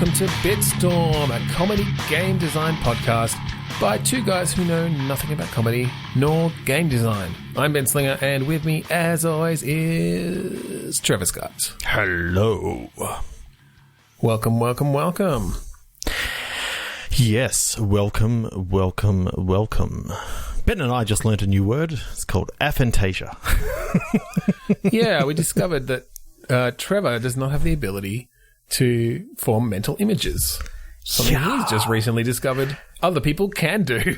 welcome to Bitstorm, a comedy game design podcast by two guys who know nothing about comedy nor game design. I'm Ben Slinger, and with me, as always, is Trevor Scott. Hello. Welcome, welcome, welcome. Yes, welcome. Ben and I just learnt a new word. It's called aphantasia. Yeah, we discovered that Trevor does not have the ability to form mental images. Something he's just recently discovered other people can do.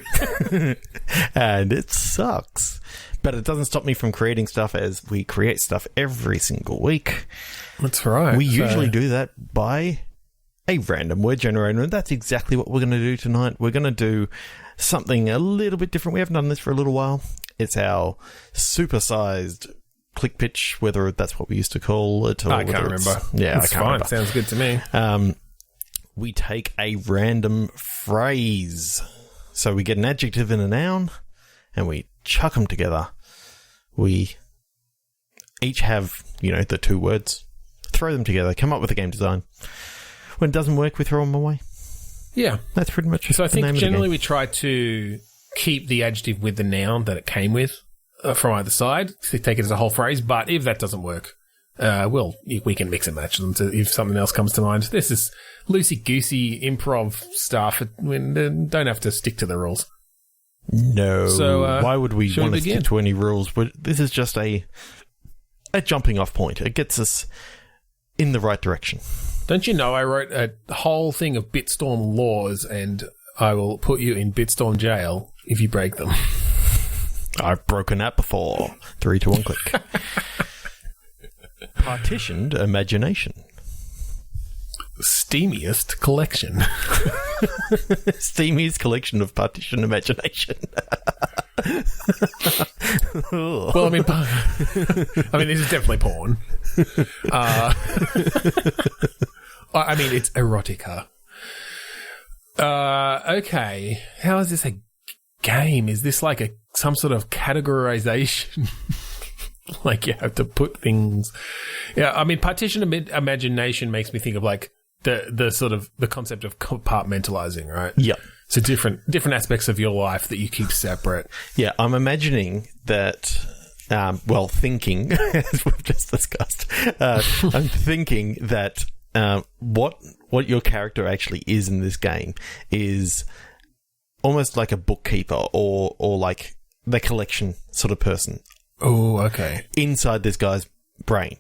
And it sucks. But it doesn't stop me from creating stuff, as we create stuff every single week. That's right. We usually do that by a random word generator, and that's exactly what we're going to do tonight. We're going to do something a little bit different. We haven't done this for a little while. It's our supersized click pitch, whether that's what we used to call it. Or I can't remember. Yeah, it's fine. Sounds good to me. We take a random phrase. So we get an adjective and a noun, and we chuck them together. We each have, the two words, throw them together, come up with a game design. When it doesn't work, we throw them away. Yeah. That's pretty much So I think generally we we try to keep the adjective with the noun that it came with from either side, to take it as a whole phrase. But if that doesn't work, we can mix and match them to if something else comes to mind. This is loosey-goosey improv stuff. We don't have to stick to the rules. No. So, why would we want to stick to any rules? But this is just a jumping off point. It gets us in the right direction. Don't you know I wrote a whole thing of Bitstorm laws, and I will put you in Bitstorm jail if you break them. I've broken that before. 3, 2, 1, click. Partitioned imagination. Steamiest collection. Steamiest collection of partitioned imagination. Well, I mean, this is definitely porn. I mean, it's erotica. Okay. How is this a game? Is this like some sort of categorization? Like you have to put things... Yeah, I mean, partition imagination makes me think of like the sort of the concept of compartmentalizing, right? Yeah. So different aspects of your life that you keep separate. Yeah, I'm imagining that... thinking, as we've just discussed, I'm thinking that what your character actually is in this game is almost like a bookkeeper or like the collection sort of person. Oh, okay. Inside this guy's brain.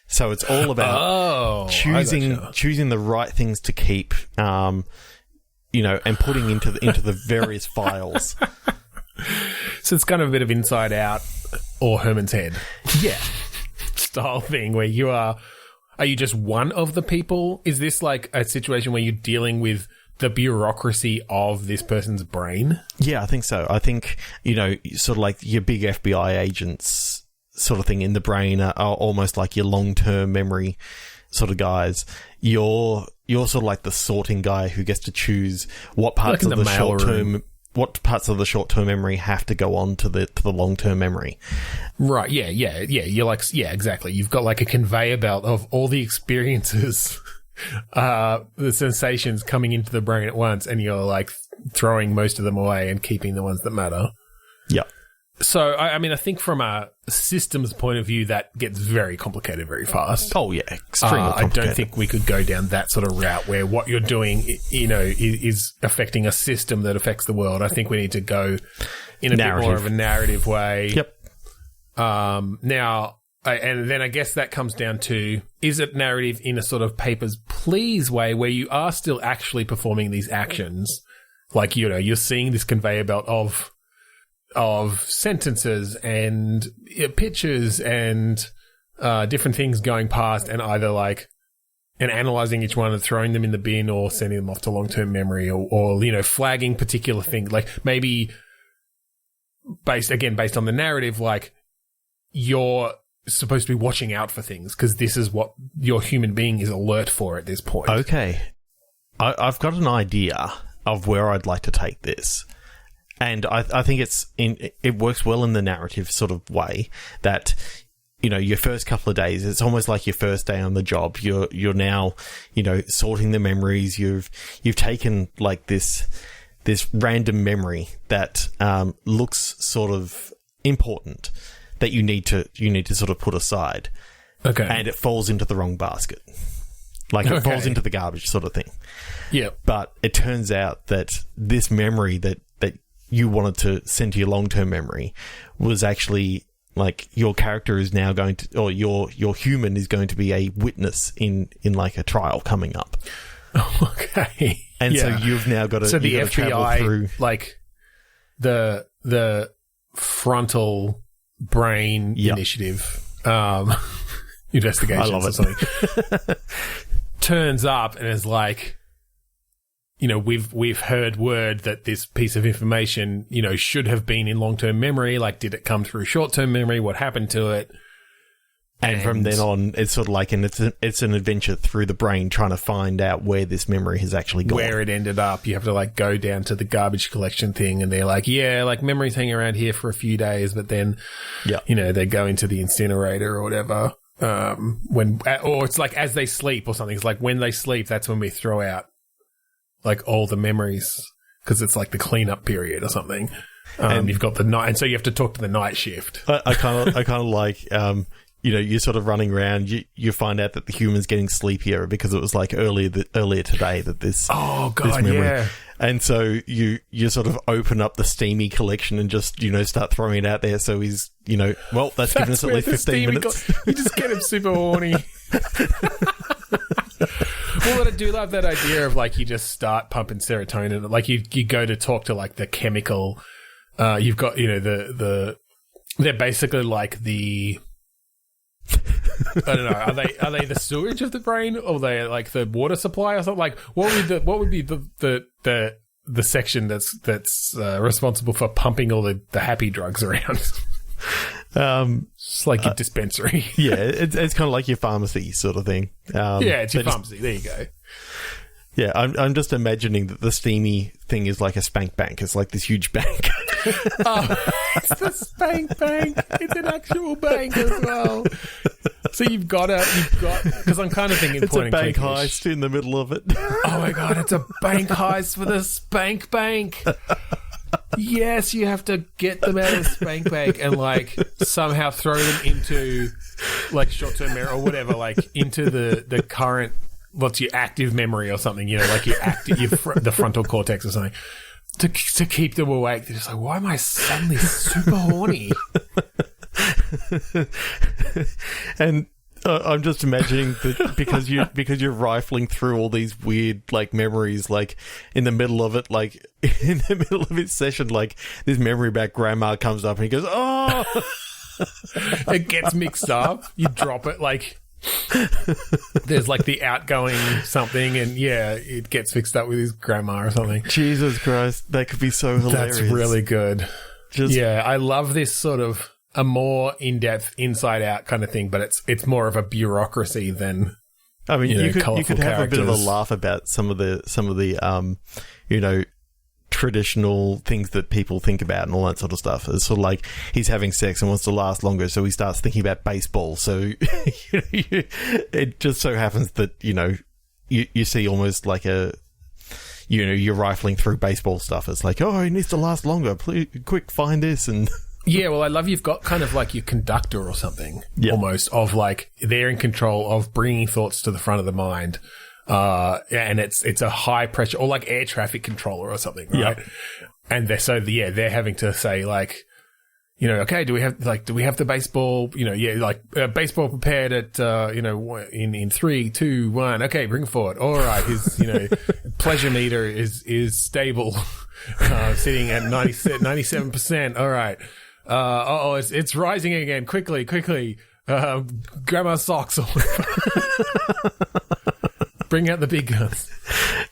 So it's all about choosing the right things to keep, and putting into the various files. So it's kind of a bit of Inside Out or Herman's Head. Yeah. Style thing where you are you just one of the people? Is this like a situation where you're dealing with the bureaucracy of this person's brain? Yeah, I think so. I think, sort of like your big FBI agents sort of thing in the brain are almost like your long-term memory sort of guys. You're sort of like the sorting guy who gets to choose what parts of the short-term... What parts of the short-term memory have to go on to the long-term memory? Right. Yeah. You're like, yeah, exactly. You've got like a conveyor belt of all the experiences, the sensations coming into the brain at once, and you're like throwing most of them away and keeping the ones that matter. Yeah. So, I mean, I think from a systems point of view, that gets very complicated very fast. Oh, yeah. Extremely complicated. I don't think we could go down that sort of route where what you're doing, is affecting a system that affects the world. I think we need to go in a bit more of a narrative way. Yep. Now, and then I guess that comes down to, is it narrative in a sort of Papers, Please way where you are still actually performing these actions? Like, you're seeing this conveyor belt of sentences and pictures and different things going past, and either like analyzing each one and throwing them in the bin or sending them off to long-term memory or flagging particular things, like maybe based on the narrative, like you're supposed to be watching out for things because this is what your human being is alert for at this point. Okay. I've got an idea of where I'd like to take this. And I think it works well in the narrative sort of way that your first couple of days, it's almost like your first day on the job. You're now, sorting the memories. You've taken like this random memory that looks sort of important that you need to sort of put aside. Okay. And it falls into the wrong basket. Like it falls into the garbage sort of thing. Yeah. But it turns out that this memory that you wanted to send to your long-term memory was actually like your character is now going to, or your human is going to be a witness in like a trial coming up. Okay. And so you've now got to, so the FBI, through like the frontal brain initiative, investigation. I love it. Or something. Turns up and is like, we've heard word that this piece of information, should have been in long-term memory. Like, did it come through short-term memory? What happened to it? And from then on, it's sort of like, it's an adventure through the brain trying to find out where this memory has actually gone. Where it ended up. You have to like go down to the garbage collection thing, and they're like, yeah, like memories hang around here for a few days, but then, they go into the incinerator or whatever. Or it's like as they sleep or something. It's like when they sleep, that's when we throw out like all the memories, because it's like the cleanup period or something. And you've got the night, and so you have to talk to the night shift. I kind of like, you're sort of running around. You find out that the human's getting sleepier because it was like earlier today that this. Oh God, this memory. yeah. And so you sort of open up the steamy collection and just start throwing it out there. So he's that's given us at least 15 minutes. You just get him super horny. Well, but I do love that idea of like you just start pumping serotonin. Like you go to talk to like the chemical. You've got they're basically like the. I don't know. Are they the sewage of the brain, or are they like the water supply or something? Like what would be the section that's responsible for pumping all the happy drugs around? It's like your dispensary. Yeah, it's kind of like your pharmacy sort of thing. It's your pharmacy. There you go. Yeah, I'm just imagining that the steamy thing is like a spank bank. It's like this huge bank. It's the spank bank. It's an actual bank as well. So because I'm kind of thinking it's a bank heist in the middle of it. Oh my God, it's a bank heist for the spank bank. Yes, you have to get them out of the spank bank and like somehow throw them into like short-term memory or whatever, like into the current, what's your active memory or something, like your the frontal cortex or something, to keep them awake. They're just like, why am I suddenly super horny? And I'm just imagining that because you're rifling through all these weird like memories, like in the middle of it, like in the middle of its session, like this memory about grandma comes up and he goes, oh, it gets mixed up. You drop it like there's like the outgoing something, and it gets mixed up with his grandma or something. Jesus Christ, that could be so hilarious. That's really good. I love this sort of a more in-depth, inside-out kind of thing, but it's more of a bureaucracy than. I mean, you could have a bit of a laugh about some of the traditional things that people think about and all that sort of stuff. It's sort of like he's having sex and wants to last longer, so he starts thinking about baseball. So it just so happens that you see almost like a. You're rifling through baseball stuff. It's like, oh, he needs to last longer. Please, quick, find this and. Yeah, well, I love you've got kind of like your conductor or something, almost, of like they're in control of bringing thoughts to the front of the mind, and it's a high pressure, or like air traffic controller or something, right? Yep. And they're having to say like, okay, do we have the baseball? Baseball prepared at in 3, 2, 1. Okay, bring it forward. All right, his pleasure meter is stable, sitting at 97%. All right. It's rising again. Quickly. Grandma's socks. Bring out the big guns.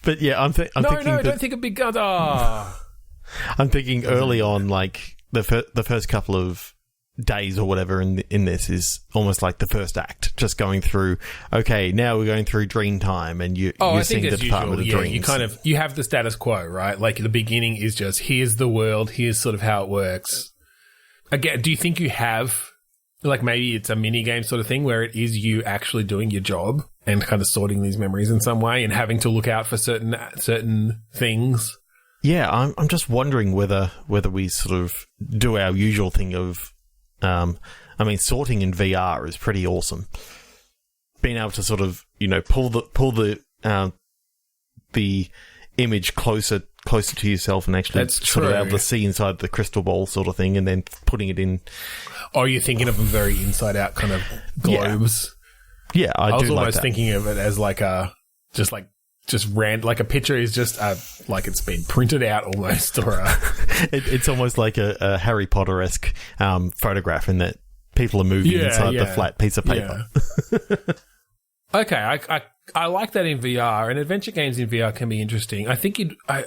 But yeah, I'm thinking. Don't think of big guns. I'm thinking early on, like the first couple of days or whatever in this is almost like the first act, just going through. Okay, now we're going through dream time, and you're seeing the Department of Dreams. You have the status quo, right? Like the beginning is just here's the world, here's sort of how it works. Again, do you think you have like maybe it's a mini game sort of thing where it is you actually doing your job and kind of sorting these memories in some way and having to look out for certain things. Yeah, I'm just wondering whether we sort of do our usual thing of, sorting in VR is pretty awesome. Being able to sort of, pull the image closer to yourself and actually sort of able to see inside the crystal ball sort of thing, and then putting it in. Oh, you're thinking of them very inside out kind of globes. Yeah, I was almost thinking of it as like a like a picture is just like it's been printed out almost, or it's almost like a Harry Potter-esque photograph in that people are moving inside the flat piece of paper. Yeah. Okay, I like that in VR, and adventure games in VR can be interesting. I think I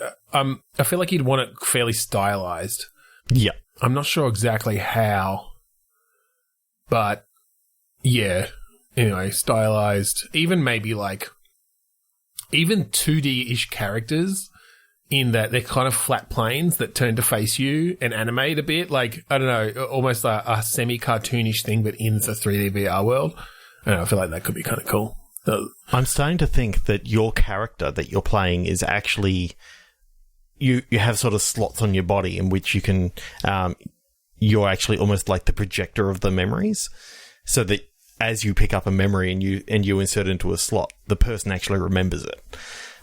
feel like you'd want it fairly stylized. Yeah, I'm not sure exactly how, but yeah. Anyway, stylized, even maybe like even 2D-ish characters in that they're kind of flat planes that turn to face you and animate a bit. Like, I don't know, almost a semi-cartoonish thing, but in the 3D VR world. I don't know, I feel like that could be kind of cool. I'm starting to think that your character that you're playing is actually... You have sort of slots on your body in which you can... you're actually almost like the projector of the memories. So that as you pick up a memory and you insert it into a slot, the person actually remembers it.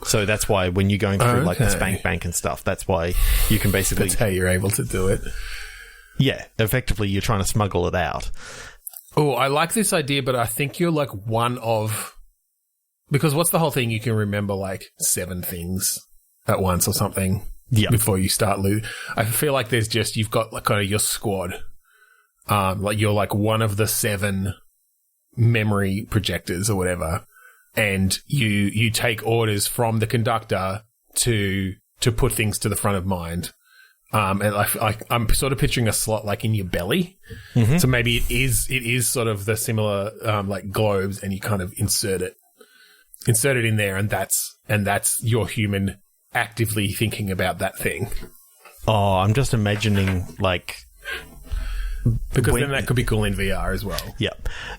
So that's why when you're going through like the Spank Bank and stuff, that's why you can basically... That's how you're able to do it. Yeah, effectively you're trying to smuggle it out. Oh, I like this idea, but I think you're like one of... Because what's the whole thing? You can remember like 7 things at once or something before you start losing. I feel like there's just... You've got like kind of your squad. Like you're like one of the 7 memory projectors or whatever, and you take orders from the conductor to put things to the front of mind. And I'm sort of picturing a slot like in your belly. Mm-hmm. So maybe it is sort of the similar like globes, and you kind of insert it in there, and that's your human actively thinking about that thing. Oh, I'm just imagining like. Because then that could be cool in VR as well. Yeah,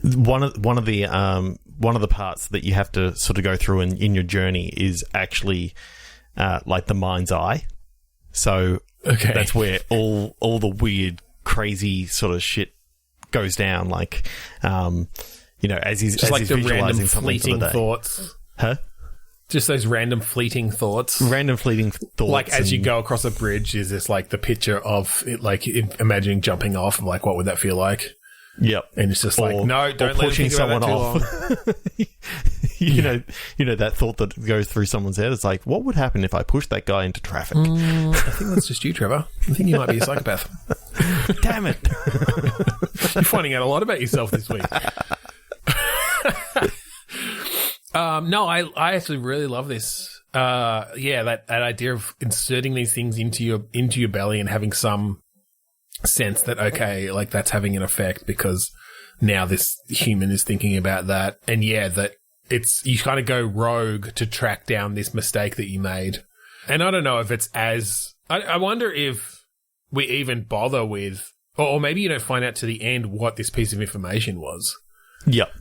one of the parts that you have to sort of go through in your journey is actually like the mind's eye. So that's where all the weird, crazy sort of shit goes down. Like, as he's just like he's the visualizing random something fleeting for the day. thoughts, huh? Just those random fleeting thoughts. Like as you go across a bridge, is this like the picture of it, like imagining jumping off, like what would that feel like? Yep. And it's just like, no, don't let pushing him think about someone that too off. you know that thought that goes through someone's head. It's like, what would happen if I pushed that guy into traffic? I think that's just you, Trevor. I think you might be a psychopath. Damn it. You're finding out a lot about yourself this week. No, I actually really love this. That idea of inserting these things into your belly and having some sense that, okay, like that's having an effect because now this human is thinking about that. And that you kind of go rogue to track down this mistake that you made. And I don't know if it's I wonder if we even bother with, or maybe you don't find out to the end what this piece of information was. Yep.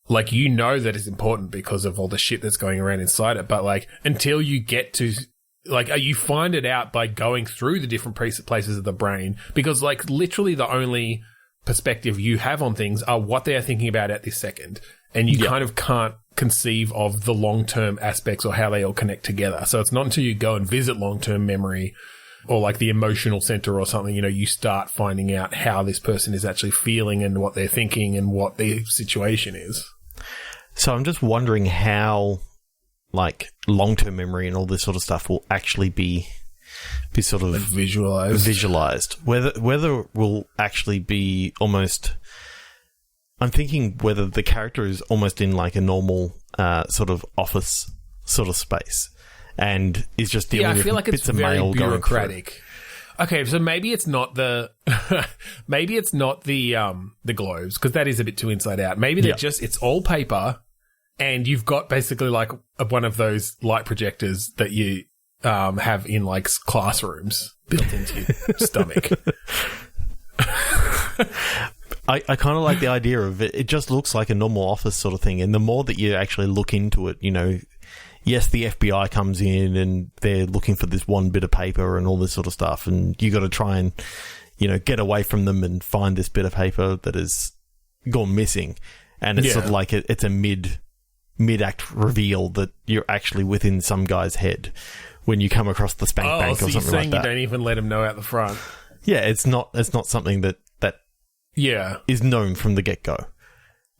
Like, that it's important because of all the shit that's going around inside it. But, like, until you get to, like, you find it out by going through the different places of the brain. Because, like, literally the only perspective you have on things are what they are thinking about at this second. And you kind of can't conceive of the long-term aspects or how they all connect together. So it's not until you go and visit long-term memory or, like, the emotional center or something, you start finding out how this person is actually feeling and what they're thinking and what their situation is. So I'm just wondering how, like, long-term memory and all this sort of stuff will actually be sort of like visualized. Whether it will actually be almost. I'm thinking whether the character is almost in like a normal sort of office sort of space and is just dealing with bits of mail going through. Okay, so maybe it's not the the globes, because that is a bit too inside out. Maybe they're it's all paper, and you've got basically like one of those light projectors that you have in like classrooms built into your stomach. I kind of like the idea of it. It just looks like a normal office sort of thing. And the more that you actually look into it, yes, the FBI comes in and they're looking for this one bit of paper and all this sort of stuff. And you got to try and, get away from them and find this bit of paper that has gone missing. And it's sort of like it's a mid-act reveal that you're actually within some guy's head when you come across the spank bank or something like that. So you're saying you don't even let him know out the front? Yeah, it's not something that is known from the get-go.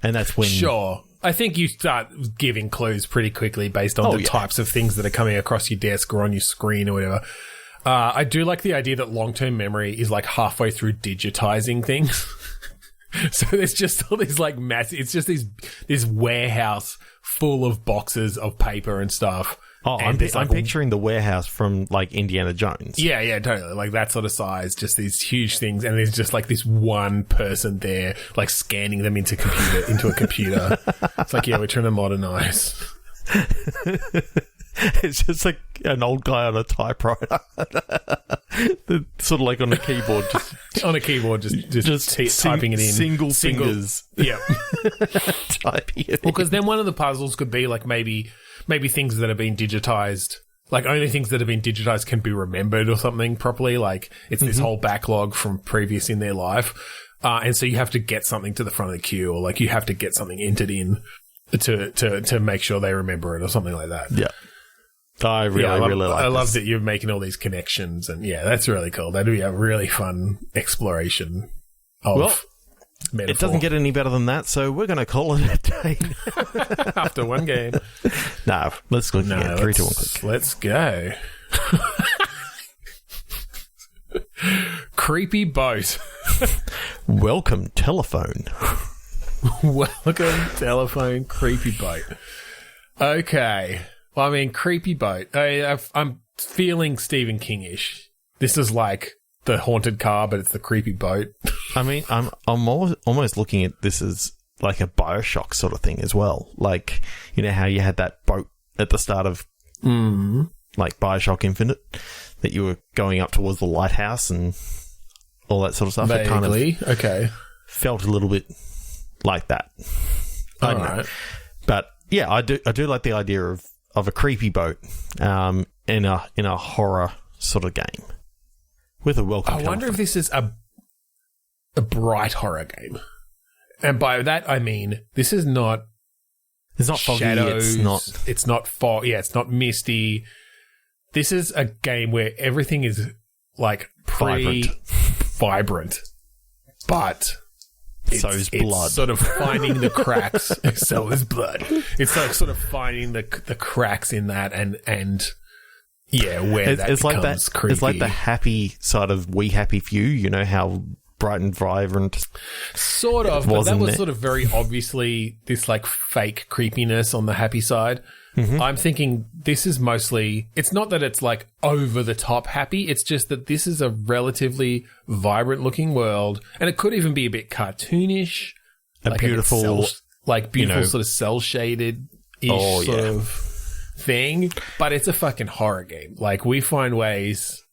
And that's when... Sure. I think you start giving clues pretty quickly based on the types of things that are coming across your desk or on your screen or whatever. I do like the idea that long-term memory is like halfway through digitizing things. So there's just all these like massive... It's just this warehouse full of boxes of paper and stuff. Oh, I'm picturing the warehouse from, like, Indiana Jones. Yeah, totally. Like, that sort of size, just these huge things, and there's just, like, this one person there, like, scanning them into a computer. It's like, yeah, we're trying to modernize. It's just, like, an old guy on a typewriter. Sort of, like, on a keyboard. Just typing it in. Single fingers. Yeah. Typing it in. Well, because then one of the puzzles could be, like, maybe things that have been digitized, like only things that have been digitized can be remembered or something properly. Like it's this whole backlog from previous in their life. And so you have to get something to the front of the queue, or like you have to get something entered in to make sure they remember it or something like that. Yeah. I really like I love that you're making all these connections, and yeah, that's really cool. That'd be a really fun exploration of metaphor. It doesn't get any better than that, so we're going to call it a day. After one game. No, let's go again. 3, 2, 1, click. Let's go. Creepy boat. Welcome, telephone. Welcome, telephone, creepy boat. Okay. Well, I mean, creepy boat. I'm feeling Stephen King-ish. This is like the haunted car, but it's the creepy boat. I mean, I'm almost looking at this as like a BioShock sort of thing as well. Like, how you had that boat at the start of like BioShock Infinite that you were going up towards the lighthouse and all that sort of stuff. Vaguely. It kind of felt a little bit like that. I don't know. But yeah, I do like the idea of a creepy boat in a horror sort of game with a welcome. I wonder if this is a bright horror game, and by that I mean this is not. It's not foggy. Shadows, it's not fog. Yeah, it's not misty. This is a game where everything is like vibrant, but so is blood. It's sort of finding the cracks. So is blood. It's like sort of finding the cracks in that and yeah, where that becomes creepy. It's like the happy side of We Happy Few. How bright and vibrant. Sort of, but that was sort of very obviously this like fake creepiness on the happy side. Mm-hmm. I'm thinking this is mostly, it's not that it's like over the top happy, it's just that this is a relatively vibrant looking world, and it could even be a bit cartoonish. Beautiful sort of cell shaded ish sort of thing. But it's a fucking horror game. Like, we find ways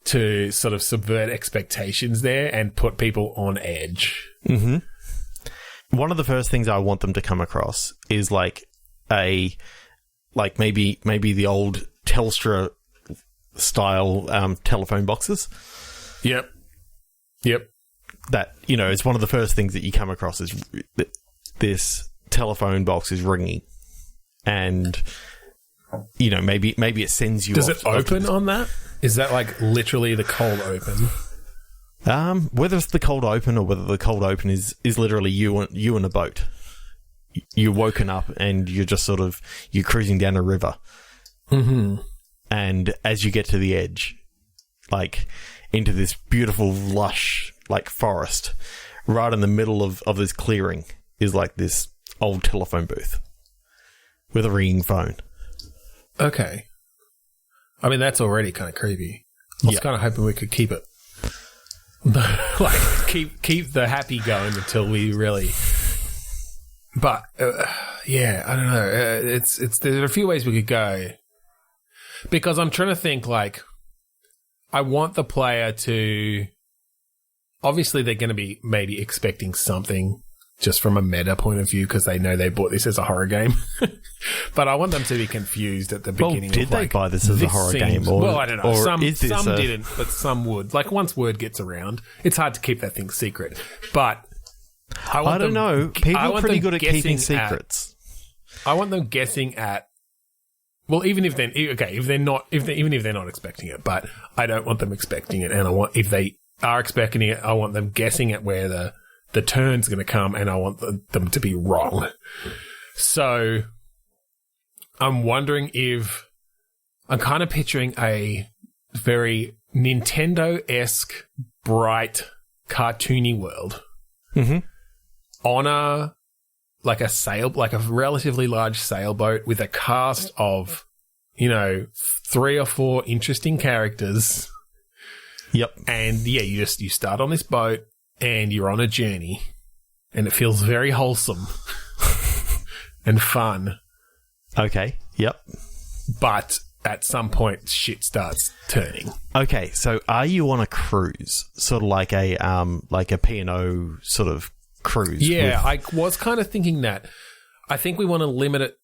to sort of subvert expectations there and put people on edge. Mm-hmm. One of the first things I want them to come across is like maybe the old Telstra style telephone boxes. Yep. That, it's one of the first things that you come across is this telephone box is ringing, and maybe it sends you. Does it open on that? Is that like literally the cold open? Whether it's the cold open or whether the cold open is literally you in a boat. You're woken up and you're just you're cruising down a river. Mm-hmm. And as you get to the edge, like into this beautiful, lush, like forest, right in the middle of this clearing is like this old telephone booth with a ringing phone. Okay. I mean, that's already kind of creepy. I was kind of hoping we could keep it. Like, keep the happy going until we really... But, yeah, I don't know. There are a few ways we could go. Because I'm trying to think, like, I want the player to obviously they're going to be maybe expecting something just from a meta point of view because they know they bought this as a horror game. But I want them to be confused at the beginning. Well, did they buy this as a horror game? Well, I don't know. Some didn't, but some would. Like, once word gets around, it's hard to keep that thing secret. But I don't know. People are pretty good at keeping secrets. I want them guessing at. Well, even if they're not expecting it, but I don't want them expecting it, and I want, if they are expecting it, I want them guessing at where the turn's going to come, and I want them to be wrong. So I'm wondering if I'm kind of picturing a very Nintendo-esque, bright, cartoony world on a relatively large sailboat with a cast of, 3 or 4 interesting characters. Yep. And yeah, you start on this boat and you're on a journey and it feels very wholesome and fun. Okay. Yep. But at some point shit starts turning. Okay. So are you on a cruise? Sort of like a P&O sort of cruise? Yeah, I was kind of thinking that. I think we want to limit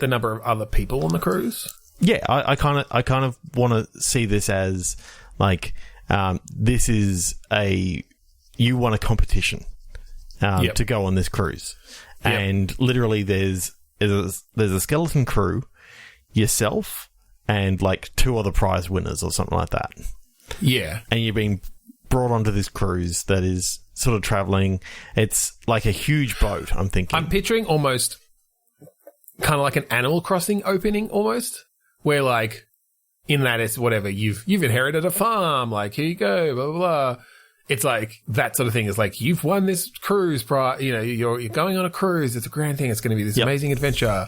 the number of other people on the cruise. Yeah, I kind of want to see this as like this is you want a competition to go on this cruise, and literally there's a skeleton crew, yourself, and like 2 other prize winners or something like that. Yeah, and you're being brought onto this cruise that is sort of traveling. It's like a huge boat, I'm thinking. I'm picturing almost kind of like an Animal Crossing opening almost, where like in that it's whatever, you've inherited a farm, like here you go, blah, blah, blah. It's like that sort of thing. It's like you've won this cruise you're going on a cruise. It's a grand thing. It's going to be this amazing adventure.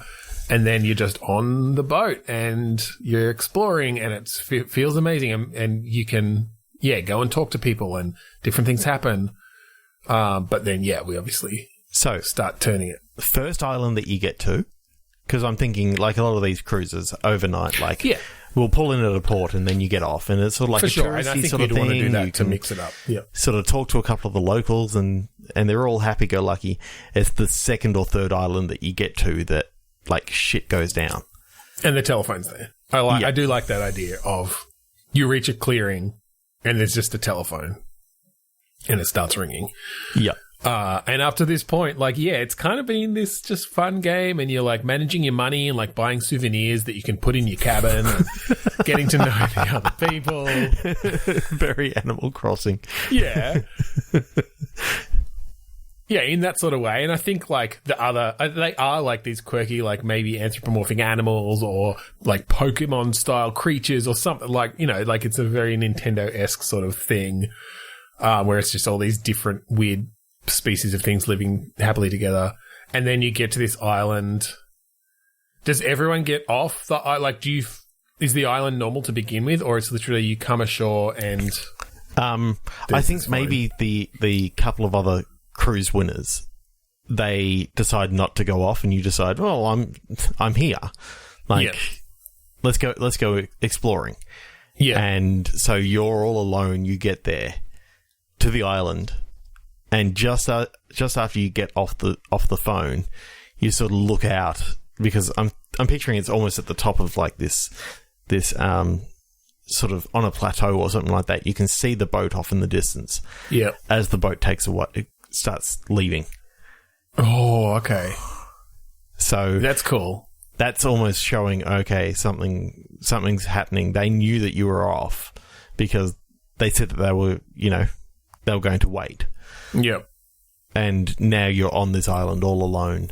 And then you're just on the boat and you're exploring and it feels amazing. And you can, go and talk to people and different things happen. But then, we obviously start turning it. The first island that you get to, because I'm thinking like a lot of these cruises overnight, we'll pull in at a port and then you get off. And it's sort of like for a sure. And I think sort of you'd thing. Want to do that you to mix it up. Yeah. Sort of talk to a couple of the locals and they're all happy-go-lucky. It's the second or third island that you get to that like shit goes down. And the telephone's there. I do like that idea of you reach a clearing and there's just a telephone and it starts ringing. Yeah. And up to this point, it's kind of been this just fun game and you're like managing your money and like buying souvenirs that you can put in your cabin and getting to know the other people. Very Animal Crossing. Yeah. Yeah, in that sort of way. And I think like they are like these quirky, like maybe anthropomorphic animals or like Pokemon style creatures or something like, like it's a very Nintendo-esque sort of thing, where it's just all these different weird species of things living happily together. And then you get to this island. Does everyone get off the island? Is the island normal to begin with, or it's literally you come ashore and I think maybe the couple of other cruise winners, they decide not to go off and you decide, well, I'm here. Let's go exploring. Yeah. And so you're all alone, you get there to the island. And just after you get off the phone, you sort of look out because I'm picturing it's almost at the top of like this sort of on a plateau or something like that. You can see the boat off in the distance. Yeah. As the boat it starts leaving. Oh, okay. So that's cool. That's almost showing something's happening. They knew that you were off because they said that they were going to wait. Yep. And now you're on this island all alone.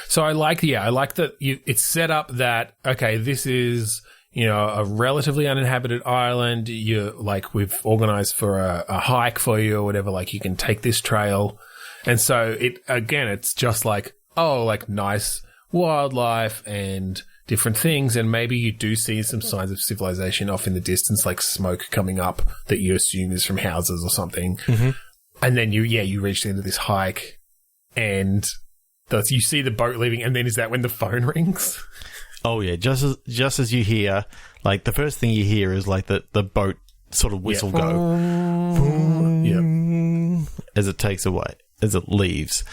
So I like that it's set up that, okay, this is, a relatively uninhabited island. We've organized for a hike for you or whatever, like you can take this trail. And so it's just like, nice wildlife and different things. And maybe you do see some signs of civilization off in the distance, like smoke coming up that you assume is from houses or something. Mm-hmm. And then you reach the end of this hike and you see the boat leaving. And then is that when the phone rings? Oh, yeah. Just as you hear, like the first thing you hear is like the boat sort of whistle go. Yeah. as it takes away, as it leaves,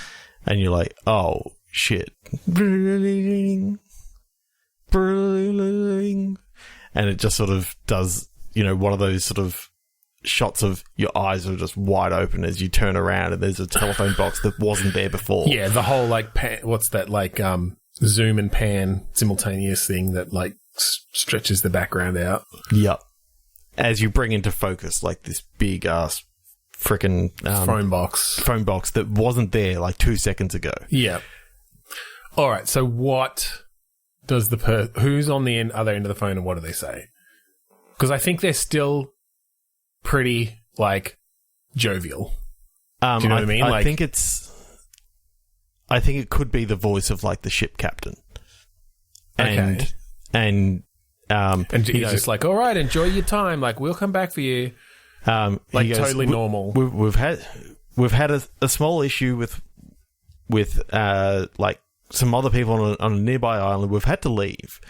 and you're like, oh shit, and it just sort of does, one of those sort of shots of your eyes are just wide open as you turn around, and there's a telephone box that wasn't there before. Yeah, the whole what's that zoom and pan simultaneous thing that stretches the background out. Yep. As you bring into focus this big ass freaking phone box that wasn't there 2 seconds ago. Yeah. All right. So what does who's on the other end of the phone, and what do they say? Because I think they're still pretty jovial. Do you know what I mean? I think it could be the voice of the ship captain. Okay. And he's just all right, enjoy your time. We'll come back for you. Totally normal. We've had a small issue with some other people on a nearby island. We've had to leave.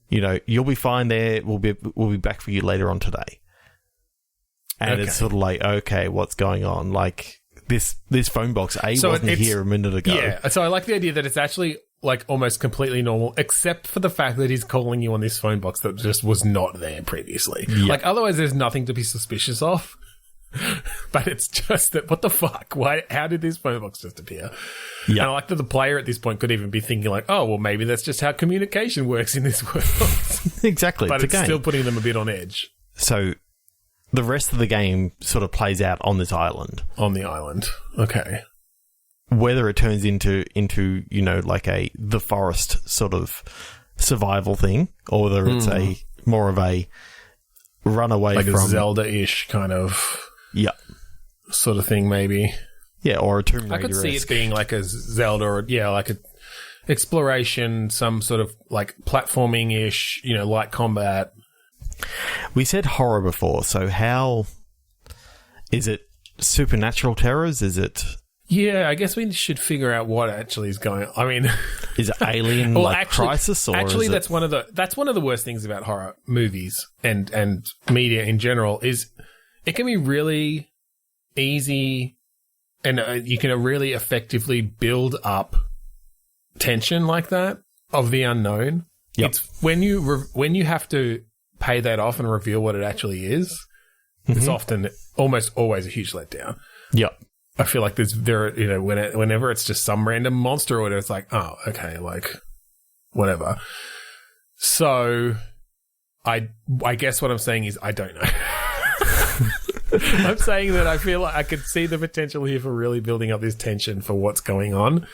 You'll be fine there. We'll be back for you later on today. And it's sort of okay, what's going on? This phone box wasn't here a minute ago. Yeah. So I like the idea that it's actually almost completely normal, except for the fact that he's calling you on this phone box that just was not there previously. Yep. Otherwise there's nothing to be suspicious of. But it's just that, what the fuck? How did this phone box just appear? Yep. And I like that the player at this point could even be thinking oh, well, maybe that's just how communication works in this world. Exactly. But it's still putting them a bit on edge. So the rest of the game sort of plays out on this island. On the island. Okay. Whether it turns into the forest sort of survival thing, or whether it's more of a runaway from a Zelda-ish kind of sort of thing, maybe. Yeah, or a Tomb Raider-esque. I could see it being a Zelda, or a exploration, some sort of platforming-ish, light combat. We said horror before, so how is it? Supernatural terrors? Is it? Yeah, I guess we should figure out what actually is going on. I mean, is it alien crisis? Or actually, is that's one of the worst things about horror movies and media in general is it can be really easy, and you can really effectively build up tension like that of the unknown. Yep. It's when you have to pay that off and reveal what it actually is. It's often almost always a huge letdown. Yep. I feel like whenever it's just some random monster order, it's oh, okay, whatever. So, I guess what I'm saying is I don't know. I'm saying that I feel like I could see the potential here for really building up this tension for what's going on.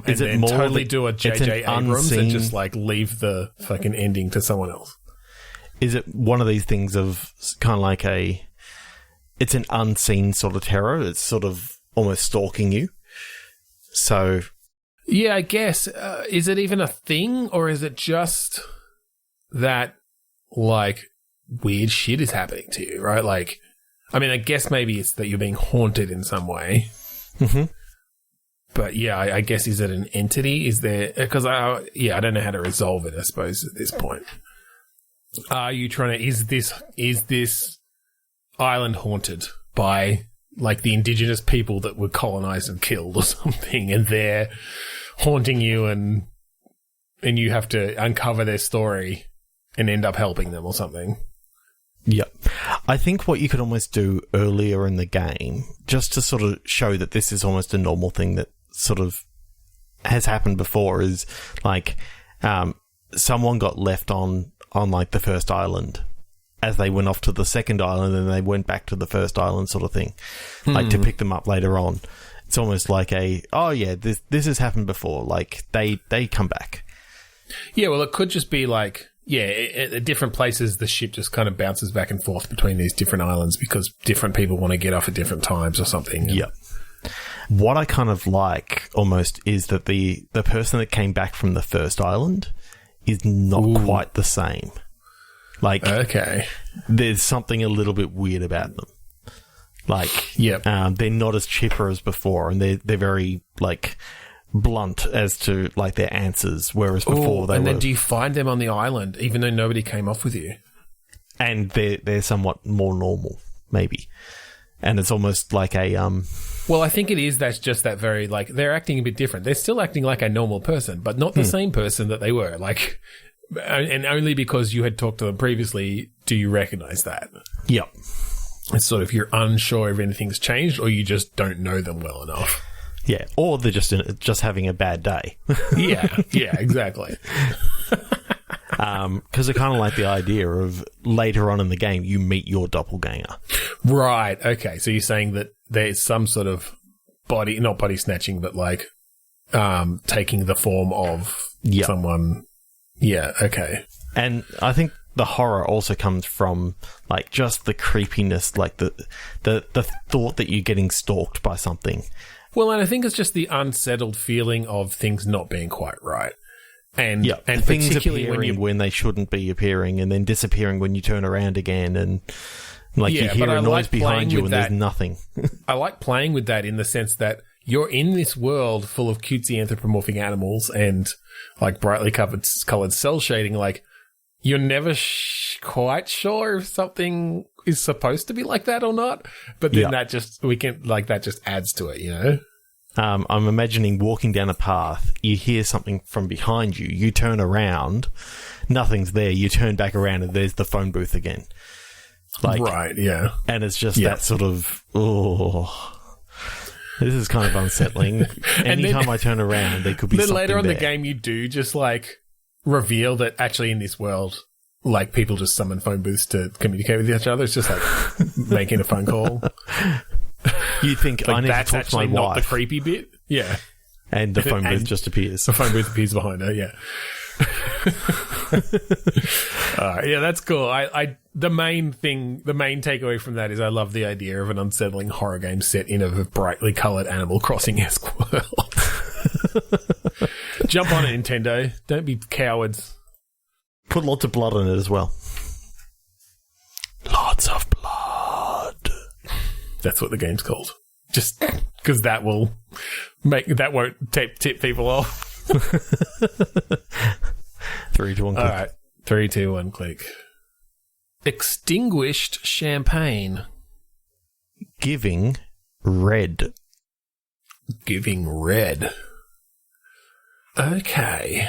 Is it more totally do a J.J. Abrams and just leave the fucking ending to someone else? Is it one of these things of kind of it's an unseen sort of terror? It's sort of almost stalking you. So, yeah, I guess. Is it even a thing, or is it just that weird shit is happening to you, right? I mean, I guess maybe it's that you're being haunted in some way. Mm-hmm. But yeah, I guess, is it an entity? Is there? Because I don't know how to resolve it, I suppose, at this point. Are you trying to? Is this island haunted by the indigenous people that were colonized and killed or something, and they're haunting you, and you have to uncover their story and end up helping them or something? Yep. I think what you could almost do earlier in the game, just to sort of show that this is almost a normal thing that sort of has happened before, is someone got left on the first island as they went off to the second island, and they went back to the first island sort of thing, to pick them up later on. It's almost this has happened before. They come back. Yeah, well, it could just be at different places, the ship just kind of bounces back and forth between these different islands because different people want to get off at different times or something. Yep. What I kind of like almost is that the person that came back from the first island is not quite the same. Okay. There's something a little bit weird about them. They're not as chipper as before, and they're very blunt as to their answers, whereas before they were. And then do you find them on the island even though nobody came off with you? And they're somewhat more normal, maybe. And it's almost like a Well, I think it is that's just that very, like, they're acting a bit different. They're still acting like a normal person, but not the same person that they were. Like, and only because you had talked to them previously do you recognize that. Yep. It's sort of you're unsure if anything's changed or you just don't know them well enough. Yeah, or they're just having a bad day. Yeah, exactly. Because I kind of like the idea of later on in the game, you meet your doppelganger. Right, okay. So you're saying that there's some sort of not body snatching, but like taking the form of someone. Yeah, okay. And I think the horror also comes from like just the creepiness, like the thought that you're getting stalked by something. Well, and I think it's just the unsettled feeling of things not being quite right. And things particularly appearing when they shouldn't be appearing and then disappearing when you turn around again, and like you hear a noise behind you and there's nothing. I like playing with that in the sense that you're in this world full of cutesy anthropomorphic animals and like brightly coloured cell shading. Like you're never quite sure if something is supposed to be like that or not, but then that just adds to it, you know? I'm imagining walking down a path, you hear something from behind you, you turn around, nothing's there, you turn back around and there's the phone booth again. Like, right, yeah. And it's just that sort of, this is kind of unsettling. Anytime I turn around, there could be something there. Then later on in the game, you do just like reveal that actually in this world, like people just summon phone booths to communicate with each other. It's just like making a phone call. You think like I need that's to talk to my actually wife. not the creepy bit, yeah. And the phone booth just appears. The phone booth appears behind her, yeah. Yeah, that's cool. The main takeaway from that is I love the idea of an unsettling horror game set in a brightly coloured Animal Crossing-esque world. Jump on it, Nintendo. Don't be cowards. Put lots of blood on it as well. Lots of blood. That's what the game's called. Just because that won't tip people off. 3, 2, 1, click. All right. 3, 2, 1, click. Extinguished champagne. Giving red. Giving red. Okay.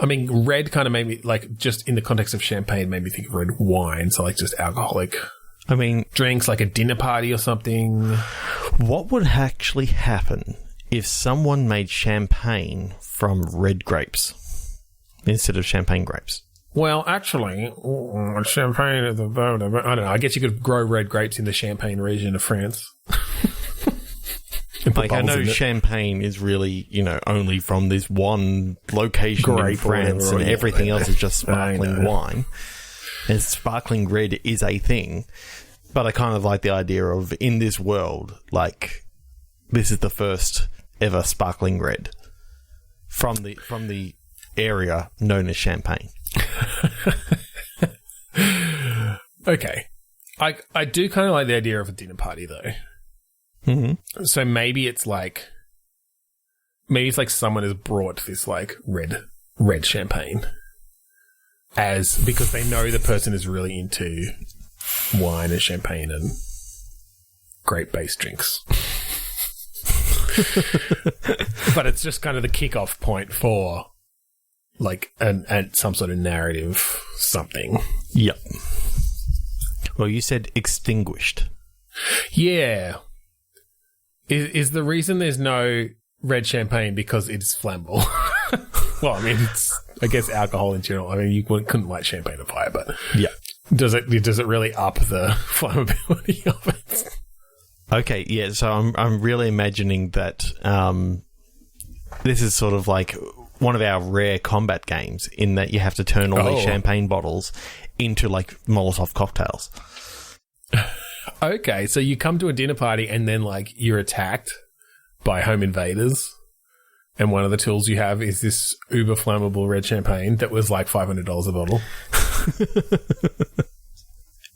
I mean, red kind of made me, like, just in the context of champagne, made me think of red wine. So, like, just alcoholic. I mean, drinks, like a dinner party or something. What would actually happen if someone made champagne from red grapes instead of champagne grapes? Well, actually, champagne is I don't know. I guess you could grow red grapes in the Champagne region of France. Like, I know champagne is really, only from this one location in France, and everything else is just sparkling wine. And sparkling red is a thing, but I kind of like the idea of, in this world, like, this is the first ever sparkling red from the area known as Champagne. Okay. I do kind of like the idea of a dinner party, though. Mm-hmm. So maybe it's like someone has brought this like red champagne because they know the person is really into wine and champagne and grape-based drinks. But it's just kind of the kick-off point for like and some sort of narrative something. Yep. Well, you said extinguished. Yeah. Is the reason there's no red champagne because it's flammable? Well, I mean, it's, I guess, alcohol in general. I mean, you couldn't light champagne on fire, but yeah, does it really up the flammability of it? Okay, yeah. So I'm really imagining that this is sort of like one of our rare combat games in that you have to turn all these champagne bottles into like Molotov cocktails. Okay, so you come to a dinner party and then like you're attacked by home invaders. And one of the tools you have is this uber flammable red champagne that was like $500 a bottle.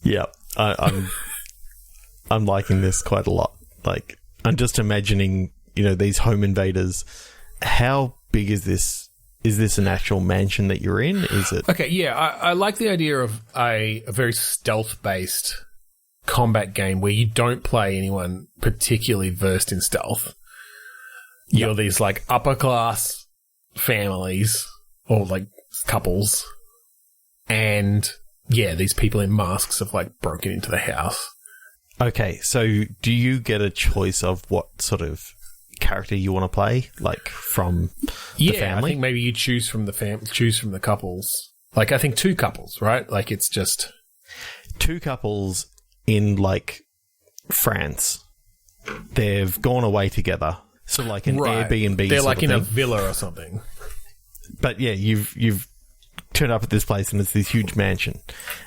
Yeah, I'm liking this quite a lot. Like, I'm just imagining, these home invaders. How big is this? Is this an actual mansion that you're in? Is it? Okay, yeah, I like the idea of a very stealth-based combat game where you don't play anyone particularly versed in stealth. You're these like upper class families or like couples, and these people in masks have like broken into the house. Okay, so do you get a choice of what sort of character you want to play, like from the family? I think maybe you choose from the couples. Like, I think 2 couples, right? Like, it's just 2 couples in like France. They've gone away together, so like an Airbnb. They're like in a a villa or something. But yeah, you've turned up at this place and it's this huge mansion.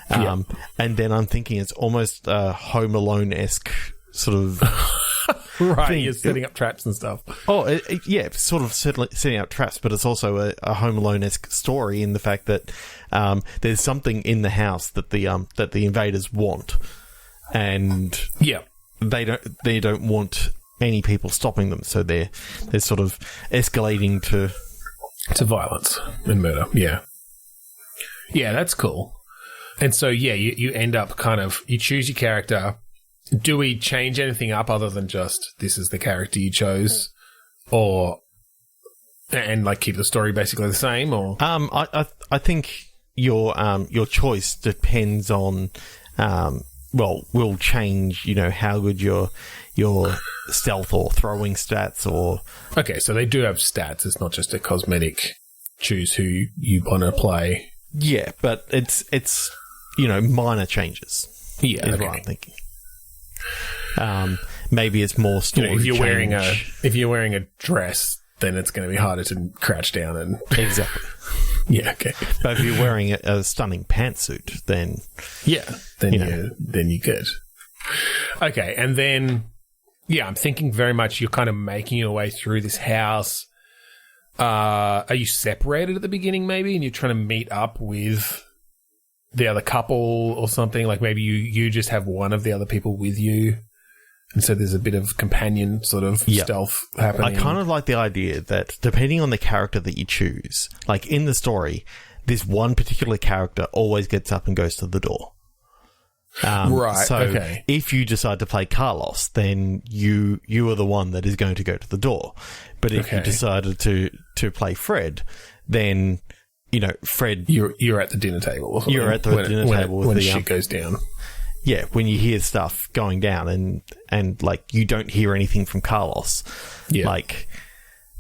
And then I'm thinking it's almost a Home Alone-esque sort of right, thing. you're setting up traps and stuff. Oh, sort of setting up traps, but it's also a Home Alone-esque story in the fact that there's something in the house that the invaders want, and they don't want any people stopping them, so they're sort of escalating to violence and murder. Yeah, that's cool. And so, you end up kind of, you choose your character. Do we change anything up other than just, this is the character you chose? And like keep the story basically the same? Or I think your choice depends on, will change, how good your stealth or throwing stats or... Okay, so they do have stats. It's not just a cosmetic choose who you want to play. Yeah, but it's minor changes. Yeah, is what I'm thinking. Maybe it's more story. If you're wearing a dress, then it's going to be harder to crouch down and exactly. Yeah, okay. But if you're wearing a stunning pantsuit, then you're good. Okay, and then I'm thinking very much you're kind of making your way through this house. Are you separated at the beginning, maybe, and you're trying to meet up with the other couple or something? Like maybe you just have one of the other people with you, and so there's a bit of companion sort of stealth happening. I kind of like the idea that depending on the character that you choose, like in the story, this one particular character always gets up and goes to the door. Right. So okay. if you decide to play Carlos, then you are the one that is going to go to the door. But if you decided to play Fred, then Fred, you're at the dinner table. Or you're at the dinner table when shit goes down. Yeah, when you hear stuff going down and like you don't hear anything from Carlos. Yeah. Like,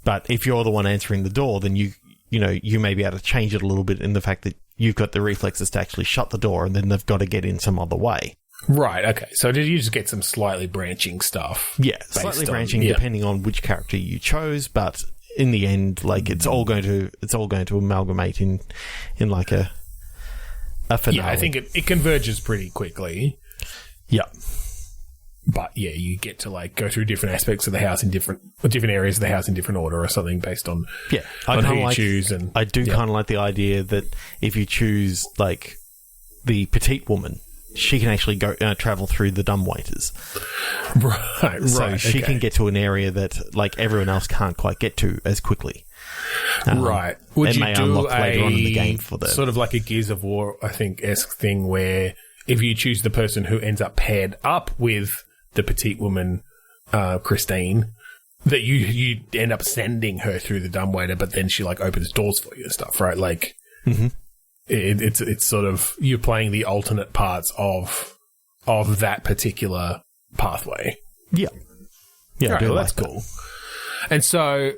but if you're the one answering the door, then you may be able to change it a little bit in the fact that you've got the reflexes to actually shut the door, and then they've got to get in some other way. Right, okay. So did you just get some slightly branching stuff? Yeah, slightly branching depending on which character you chose, but in the end, like it's all going to amalgamate in like a finale. Yeah, I think it converges pretty quickly. Yeah. But you get to like go through different aspects of the house in different areas of the house in different order or something based on who you choose. And I do kind of like the idea that if you choose like the petite woman, she can actually go travel through the dumbwaiters. Right. So she can get to an area that like everyone else can't quite get to as quickly. Right. Would you do later on in the game for the sort of like a Gears of War, I think, esque thing where if you choose the person who ends up paired up with the petite woman, Christine, that you end up sending her through the dumbwaiter, but then she like opens doors for you and stuff, right? Like, it's sort of you're playing the alternate parts of that particular pathway. Yeah, right, well, that's cool. And so,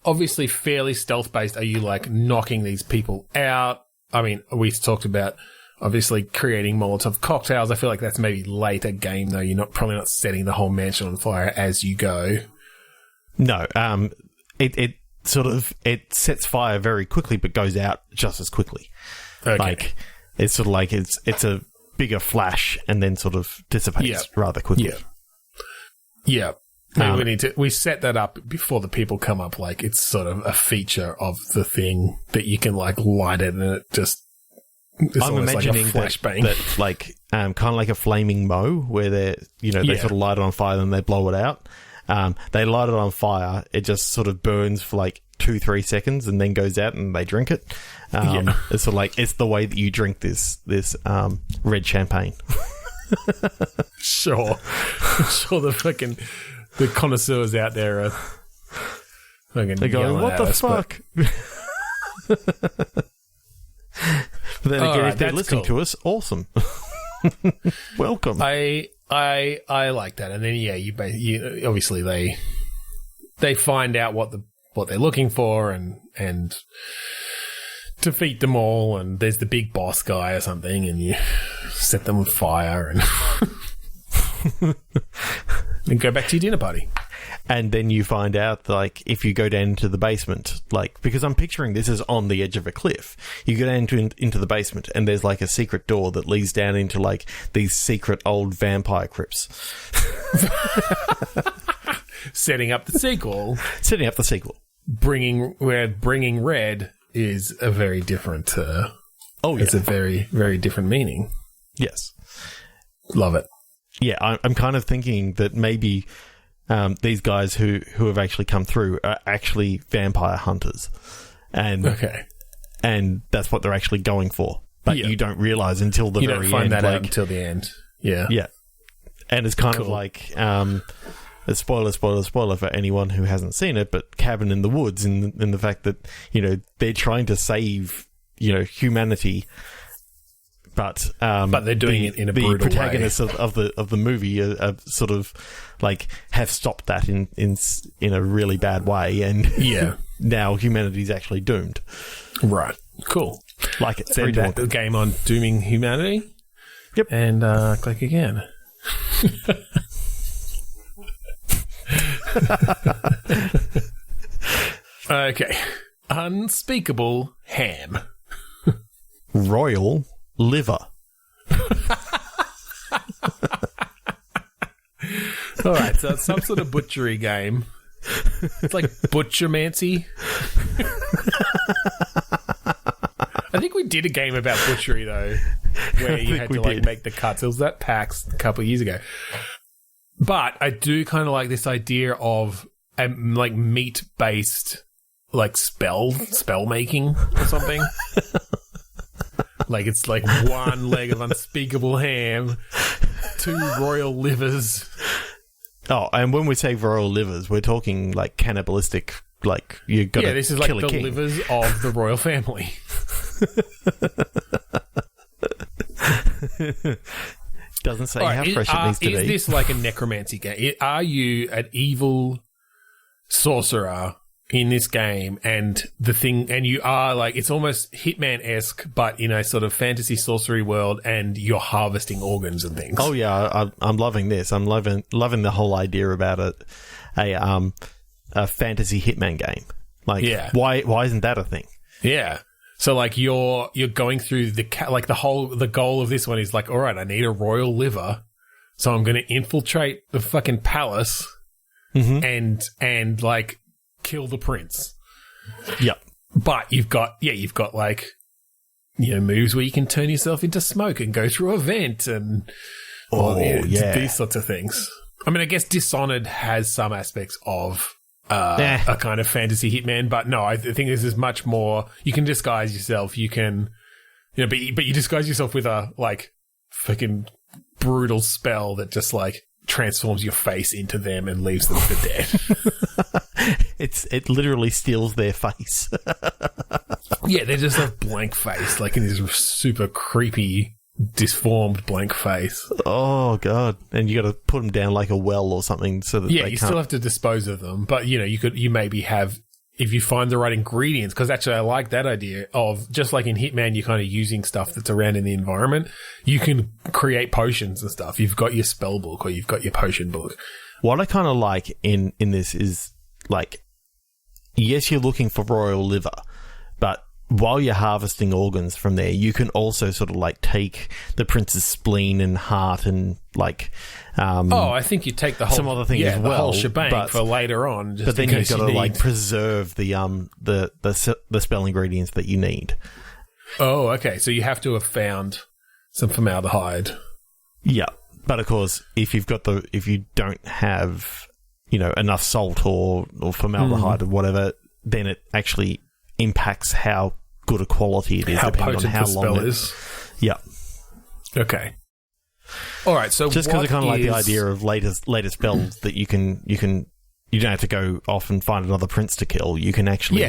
obviously, fairly stealth based. Are you like knocking these people out? I mean, we talked about. Obviously, creating Molotov cocktails. I feel like that's maybe later game, though. You're probably not setting the whole mansion on fire as you go. No, it sets fire very quickly, but goes out just as quickly. Okay. Like it's sort of like it's a bigger flash and then sort of dissipates rather quickly. Yeah. Maybe we set that up before the people come up. Like it's sort of a feature of the thing that you can like light it and it just. I'm imagining like a flashbang. that like kind of like a flaming moe where they sort of light it on fire and they blow it out. They light it on fire. It just sort of burns for like 2-3 seconds and then goes out and they drink it. It's sort of like it's the way that you drink this red champagne. Sure. Sure, the connoisseurs out there are fucking They're going, yelling what at the us, fuck? But then again, right, if they're that's listening cool. to us, awesome. Welcome. I like that, and then you obviously they find out what they're looking for and defeat them all, and there's the big boss guy or something, and you set them on fire and then go back to your dinner party. And then you find out, like, if you go down into the basement, like, because I'm picturing this as on the edge of a cliff. You go down into the basement, and there's, like, a secret door that leads down into, like, these secret old vampire crypts. Setting up the sequel. Setting up the sequel. Bringing red is a very different... It's a very, very different meaning. Yes. Love it. Yeah, I'm kind of thinking that maybe... these guys who have actually come through are actually vampire hunters. And that's what they're actually going for. But you don't realise until the very end. You don't find that out until the end. Yeah. Yeah. And it's kind of like a spoiler for anyone who hasn't seen it, but Cabin in the Woods in the fact that, they're trying to save, humanity. But they're doing it in a brutal way. The protagonists of the movie are sort of like have stopped that in a really bad way, and now humanity's actually doomed. Right. Cool. Like it. Send that game on dooming humanity. Yep. And click again. Okay. Unspeakable ham. Royal liver. All right, so it's some sort of butchery game. It's like Butchermancy. I think we did a game about butchery, though, where you had to make the cuts. It was at PAX a couple of years ago. But I do kind of like this idea of like meat-based like spell making or something. Like it's like one leg of unspeakable ham, 2 royal livers. Oh, and when we say royal livers, we're talking like cannibalistic. Like you got to this is like kill a the king. livers of the royal family. Doesn't say how fresh it needs to be. Is this like a necromancy game? Are you an evil sorcerer in this game, and you are like, it's almost Hitman-esque, but in a sort of fantasy sorcery world, and you're harvesting organs and things. Oh yeah, I'm loving this. I'm loving the whole idea about it. A fantasy Hitman game. Like, why isn't that a thing? Yeah. So like you're going through the goal of this one is like, all right, I need a royal liver, so I'm going to infiltrate the fucking palace and like kill the prince. Yep. But you've got like, moves where you can turn yourself into smoke and go through a vent and these sorts of things. I mean, I guess Dishonored has some aspects of a kind of fantasy Hitman, but no, I think this is much more. You can disguise yourself. You can, but you disguise yourself with a like fucking brutal spell that just like transforms your face into them and leaves them for dead. It literally steals their face. Yeah, they're just a blank face, like in this super creepy, disformed blank face. Oh god! And you got to put them down like a well or something, so that they still have to dispose of them. But you maybe have, if you find the right ingredients, because actually I like that idea of, just like in Hitman, you're kind of using stuff that's around in the environment. You can create potions and stuff. You've got your spell book or you've got your potion book. What I kind of like in this is, like, yes, you're looking for royal liver, but while you're harvesting organs from there, you can also sort of like take the prince's spleen and heart and like. I think you take the whole, some other thing as well, the whole shebang for later on. But then you've got to like preserve the spell ingredients that you need. Oh, okay. So you have to have found some formaldehyde. Yeah, but of course, if you don't have enough salt or formaldehyde or whatever, then it actually impacts how good a quality it is, how depending on potent how the long spell it is. Yeah. Okay. All right, so just because I kind of like the idea of later spells that you don't have to go off and find another prince to kill. You can actually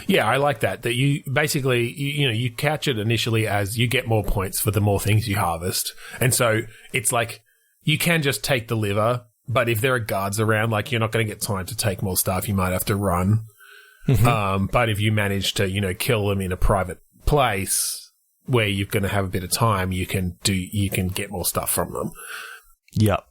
Yeah, I like that. That you basically you catch it initially as you get more points for the more things you harvest, and so it's like you can just take the liver, but if there are guards around, like you're not going to get time to take more stuff. You might have to run. Mm-hmm. But if you manage to kill them in a private place where you're going to have a bit of time, you can get more stuff from them. Yep.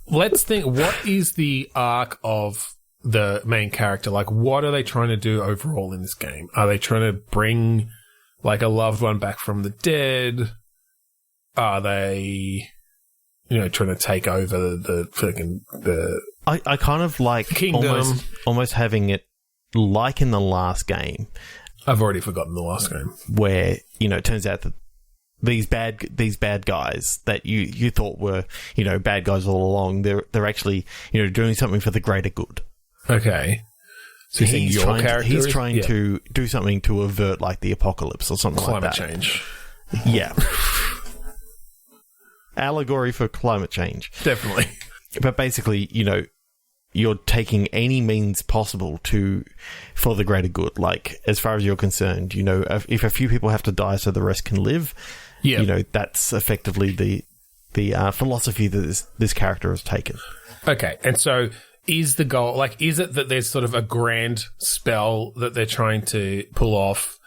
Let's think. What is the arc of the main character? Like, what are they trying to do overall in this game? Are they trying to bring like a loved one back from the dead? Are they, trying to take over the I kind of like kingdom, almost having it like in the last game. I've already forgotten the last game where it turns out that these bad guys that you thought were bad guys all along, they're actually doing something for the greater good. Okay. So he's trying to do something to avert like the apocalypse or something like that. Climate change. Yeah. Allegory for climate change. Definitely. But basically, you're taking any means possible for the greater good. Like, as far as you're concerned, if a few people have to die so the rest can live, that's effectively the philosophy that this character has taken. Okay, and so is the goal, like, is it that there's sort of a grand spell that they're trying to pull off,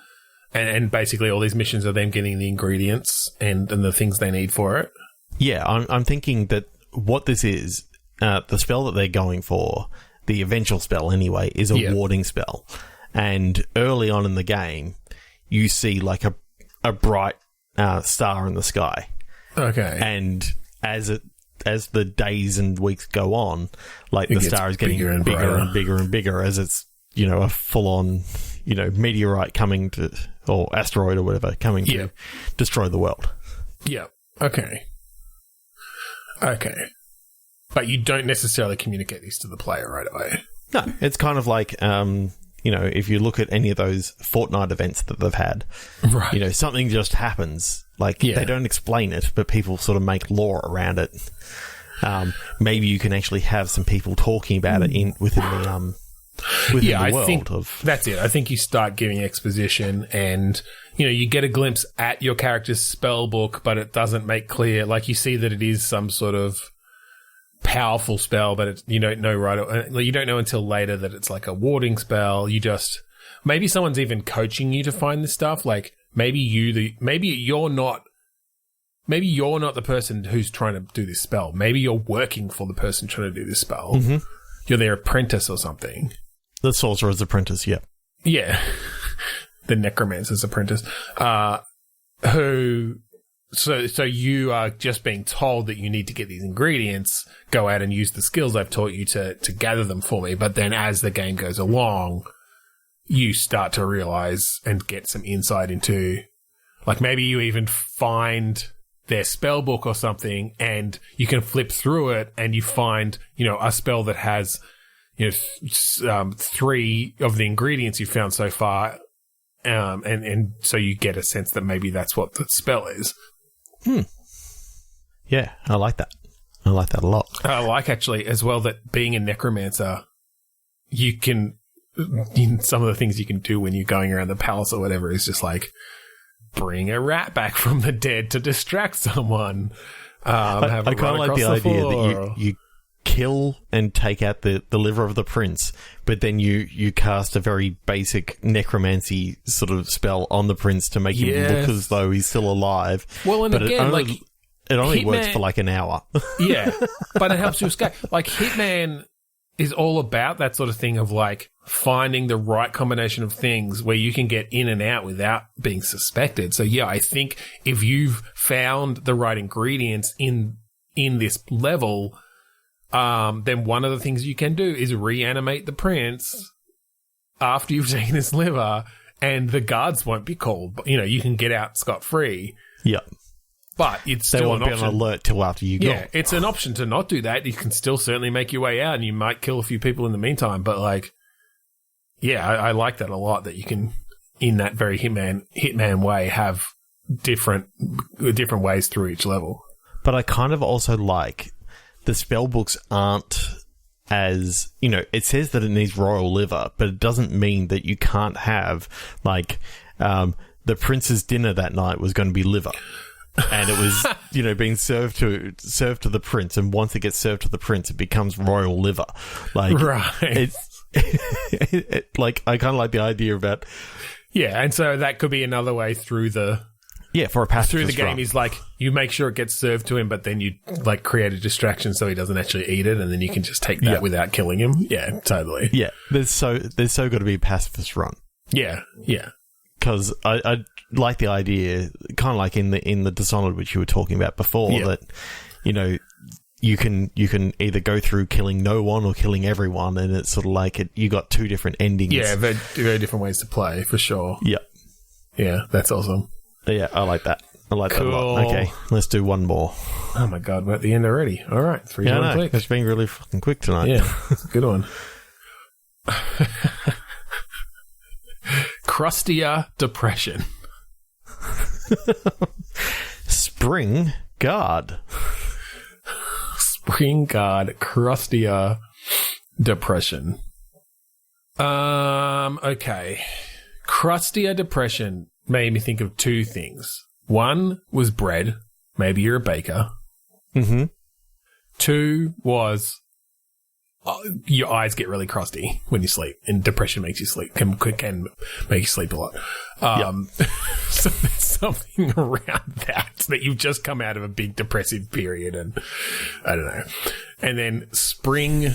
and basically all these missions are them getting the ingredients and the things they need for it? Yeah, I'm thinking that what this is, the spell that they're going for, the eventual spell anyway, is a warding spell. And early on in the game, you see like a bright star in the sky. Okay. And as the days and weeks go on, like the star is getting bigger and bigger and bigger as it's, a full-on, meteorite coming to, or asteroid or whatever, coming to destroy the world. Yeah. Okay. But you don't necessarily communicate this to the player right away. No, it's kind of like, if you look at any of those Fortnite events that they've had, right. Something just happens. Like, they don't explain it, but people sort of make lore around it. Maybe you can actually have some people talking about it within the world. Think that's it. I think you start giving exposition and, you get a glimpse at your character's spell book, but it doesn't make clear. Like, you see that it is some sort of powerful spell, but you don't know you don't know until later that it's like a warding spell. Maybe someone's even coaching you to find this stuff. Like, maybe you're not the person who's trying to do this spell. Maybe you're working for the person trying to do this spell. Mm-hmm. You're their apprentice or something. The sorcerer's apprentice, yeah. Yeah. The necromancer's apprentice. So you are just being told that you need to get these ingredients, go out and use the skills I've taught you to gather them for me. But then as the game goes along, you start to realize and get some insight into, like, maybe you even find their spell book or something and you can flip through it and you find, a spell that has, 3 of the ingredients you've found so far. And so you get a sense that maybe that's what the spell is. Yeah, I like that. I like that a lot. I like, actually, as well, that being a necromancer, some of the things you can do when you're going around the palace or whatever is just like bring a rat back from the dead to distract someone. I kind of like the idea that you kill and take out the liver of the prince, but then you cast a very basic necromancy sort of spell on the prince to make him look as though he's still alive. Well, and but again, it only works for like an hour. Yeah, but it helps you escape. Like, Hitman is all about that sort of thing of like finding the right combination of things where you can get in and out without being suspected. So yeah, I think if you've found the right ingredients in this level, then one of the things you can do is reanimate the prince after you've taken his liver, and the guards won't be called. You can get out scot-free. Yeah. But it's still an option. They won't be on alert till after you go. Yeah, it's an option to not do that. You can still certainly make your way out, and you might kill a few people in the meantime. But, like, yeah, I like that a lot, that you can, in that very Hitman way, have different ways through each level. But I kind of also like the spell books aren't as, you know, it says that it needs royal liver, but it doesn't mean that you can't have, like, the prince's dinner that night was going to be liver. And it was, you know, being served to the prince, and once it gets served to the prince, it becomes royal liver. Like, right. Like, I kind of like the idea about... Yeah, and so that could be another way through the... Yeah, for a pacifist through the game run. is like, you make sure it gets served to him, but then you, like, create a distraction so he doesn't actually eat it, and then you can just take that without killing him. Yeah, totally. Yeah, there's so got to be a pacifist run. Yeah, yeah. Because I like the idea, kind of like in the Dishonored, which you were talking about before, that, you know, you can either go through killing no one or killing everyone, and it's sort of like you got two different endings. Yeah, very different ways to play, for sure. Yeah. Yeah, that's awesome. Yeah, I like that. I like that a lot. Okay, let's do one more. Oh my god, we're at the end already. All right, 3, 2, 1, click. It's been really fucking quick tonight. Yeah, it's a good one. Crustier depression. Spring guard. Spring guard. Crustier depression. Okay. Crustier depression made me think of two things. One was bread. Maybe you're a baker. Mm-hmm. 2 was your eyes get really crusty when you sleep, and depression makes you sleep, can make you sleep a lot. So there's something around that you've just come out of a big depressive period, and I don't know. And then spring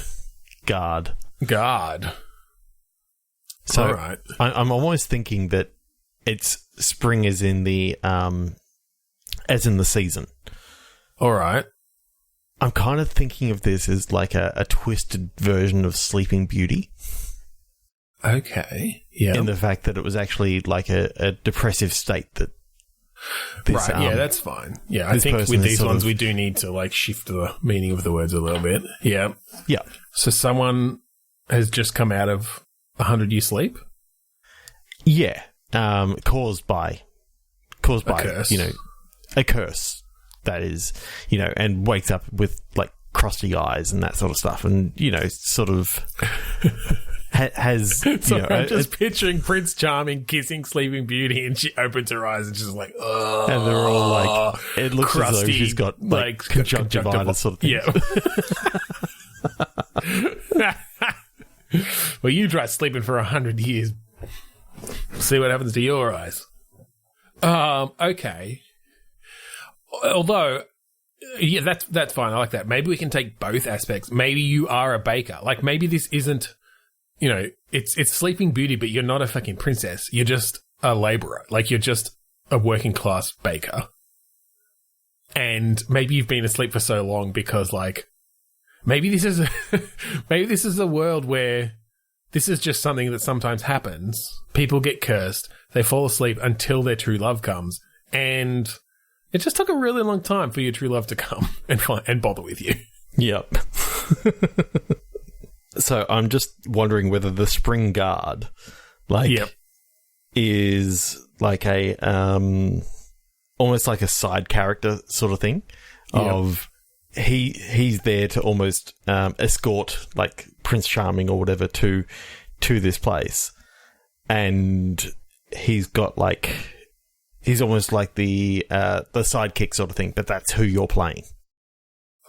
guard. So all right. I'm almost thinking that it's spring as in the season. All right. I'm kind of thinking of this as like a twisted version of Sleeping Beauty. Okay. Yeah. In the fact that it was actually like a depressive state that this, right. Yeah, that's fine. Yeah, I think with these ones we do need to like shift the meaning of the words a little bit. Yeah. Yeah. So someone has just come out of 100-year sleep? Yeah. Caused by curse. You know, a curse. That is, you know, and wakes up with like crusty eyes and that sort of stuff, and you know, sort of has. So you know, I'm just picturing Prince Charming kissing Sleeping Beauty, and she opens her eyes and she's like, "Oh!" And they're all like, it looks crusty, as though she's got like conjunctivitis sort of thing. Yeah. Well, you try sleeping for 100 years. See what happens to your eyes. Okay. Although, yeah, that's fine. I like that. Maybe we can take both aspects. Maybe you are a baker. Like, maybe this isn't, you know, it's Sleeping Beauty, but you're not a fucking princess. You're just a laborer. Like, you're just a working class baker. And maybe you've been asleep for so long because, like, maybe this is a world where this is just something that sometimes happens. People get cursed. They fall asleep until their true love comes, and it just took a really long time for your true love to come and bother with you. Yep. So I'm just wondering whether the Spring Guard, is like a almost like a side character sort of thing. Of he's there to almost escort like Prince Charming or whatever to this place, and he's got like. He's almost like the sidekick sort of thing, but that's who you're playing.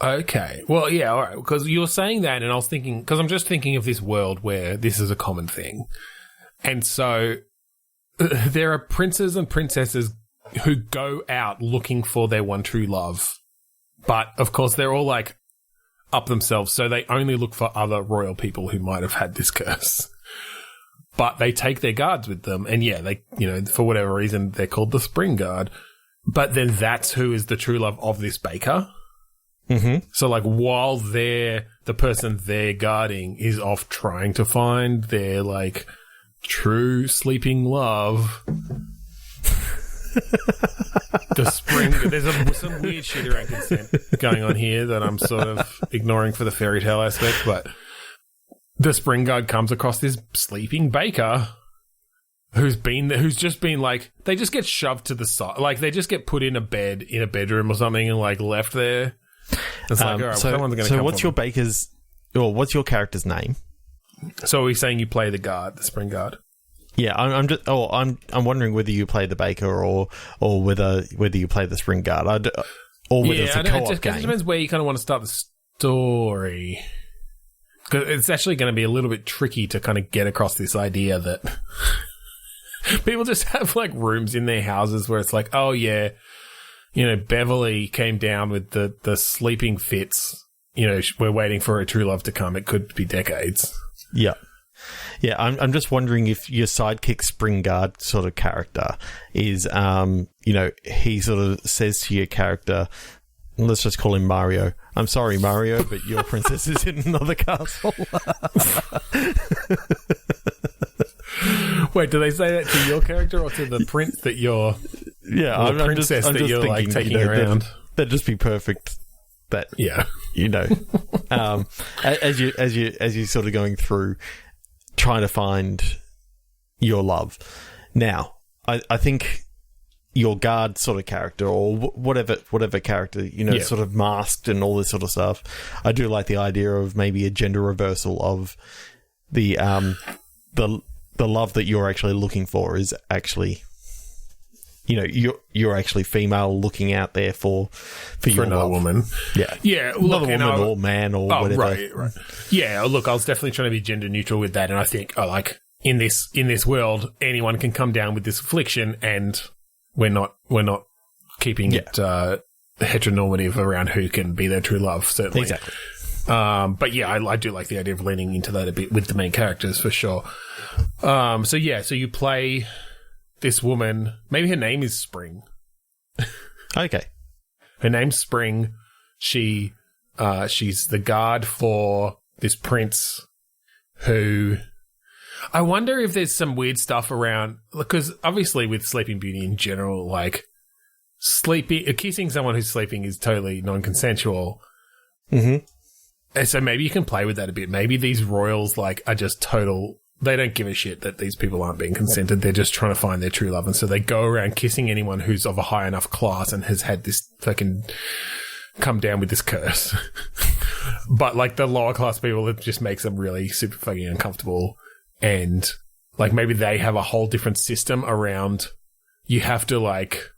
Okay. Well, yeah, all right. Because you're saying that, and I was thinking... Because I'm just thinking of this world where this is a common thing. And so there are princes and princesses who go out looking for their one true love. But, of course, they're all, like, up themselves, so they only look for other royal people who might have had this curse. But they take their guards with them, and yeah, they, you know, for whatever reason, they're called the Spring Guard. But then that's who is the true love of this baker. Mm-hmm. So, like, while the person they're guarding is off trying to find their, like, true sleeping love, the spring... There's some weird shit around consent going on here that I'm sort of ignoring for the fairy tale aspect, but... The Spring Guard comes across this sleeping baker who's been there, who's just been like, they just get shoved to the side, like they just get put in a bed in a bedroom or something and like left there. It's like, all right, someone's going to come. So what's your baker's, or what's your character's name? So are we saying you play the guard, the spring guard? Yeah, I'm wondering whether you play the baker or whether you play the spring guard, or whether it's a co-op game. It depends where you kind of want to start the story. Because it's actually going to be a little bit tricky to kind of get across this idea that people just have like rooms in their houses where it's like, oh yeah, you know, Beverly came down with the sleeping fits. You know, we're waiting for her true love to come. It could be decades. Yeah. Yeah, I'm just wondering if your sidekick spring guard sort of character is, you know, he sort of says to your character, let's just call him Mario. I'm sorry, Mario, but your princess is in another castle. Wait, do they say that to your character or to the prince that you're? Yeah, I'm princess just that you're thinking, like taking you know, around. That'd just be perfect. That you know, as you sort of going through trying to find your love. Now, I think your guard sort of character or whatever character, you know, sort of masked and all this sort of stuff. I do like the idea of maybe a gender reversal of the love that you're actually looking for is actually, you know, you're actually female looking out there for your another love. Woman. Yeah. Another woman or man or whatever. Right. Yeah, look, I was definitely trying to be gender neutral with that, and I think, like, in this world, anyone can come down with this affliction, and we're not keeping it heteronormative around who can be their true love, certainly. Exactly. But yeah, I do like the idea of leaning into that a bit with the main characters for sure. So you play this woman. Maybe her name is Spring. Okay. Her name's Spring. She's the guard for this prince who, I wonder if there's some weird stuff around, because obviously with Sleeping Beauty in general, like kissing someone who's sleeping is totally non-consensual. Mm-hmm. And so maybe you can play with that a bit. Maybe these royals like are just total. They don't give a shit that these people aren't being consented. They're just trying to find their true love, and so they go around kissing anyone who's of a high enough class and has had this fucking come down with this curse. But like the lower class people, it just makes them really super fucking uncomfortable. And like maybe they have a whole different system around. You have to like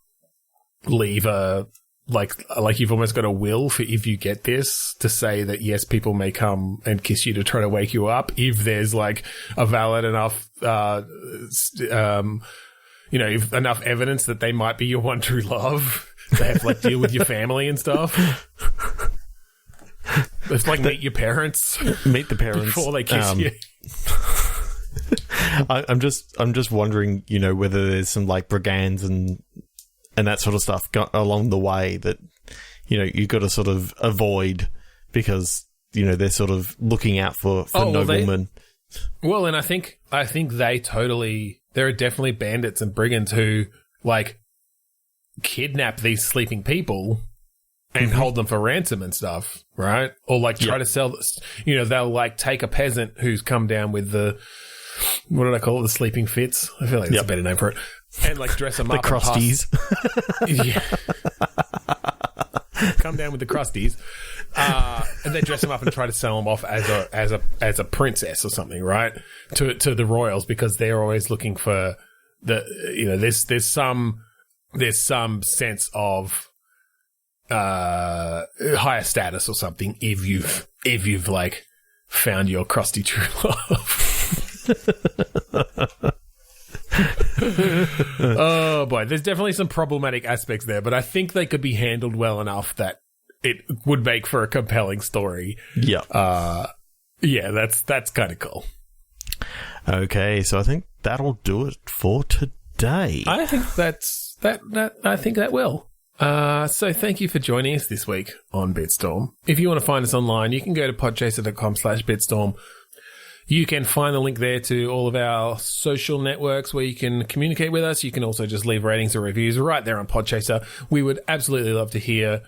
leave a like you've almost got a will for if you get this to say that yes, people may come and kiss you to try to wake you up if there's like a valid enough, you know, if enough evidence that they might be your one true love. They have to like deal with your family and stuff. It's like meet your parents. Meet the parents before they kiss you. I'm just wondering, you know, whether there's some like brigands and that sort of stuff along the way that, you know, you've got to sort of avoid because, you know, they're sort of looking out for noblemen. Well, and I think there are definitely bandits and brigands who like kidnap these sleeping people and hold them for ransom and stuff, right? Or like try to sell this, you know, they'll like take a peasant who's come down with the, what did I call it? The sleeping fits. I feel like that's a better name for it. And like dress them up. The Crusties. Come down with the Crusties. And they dress them up and try to sell them off as a princess or something, right? To the royals, because they're always looking for the, you know, there's some sense of higher status or something if you've like found your crusty true love. Oh boy, there's definitely some problematic aspects there, but I think they could be handled well enough that it would make for a compelling story. Yeah. Yeah, that's kind of cool. Okay, so I think that'll do it for today. I think I think that will. So thank you for joining us this week on Bitstorm. If you want to find us online, you can go to podchaser.com/Bitstorm. You can find the link there to all of our social networks where you can communicate with us. You can also just leave ratings or reviews right there on Podchaser. We would absolutely love to hear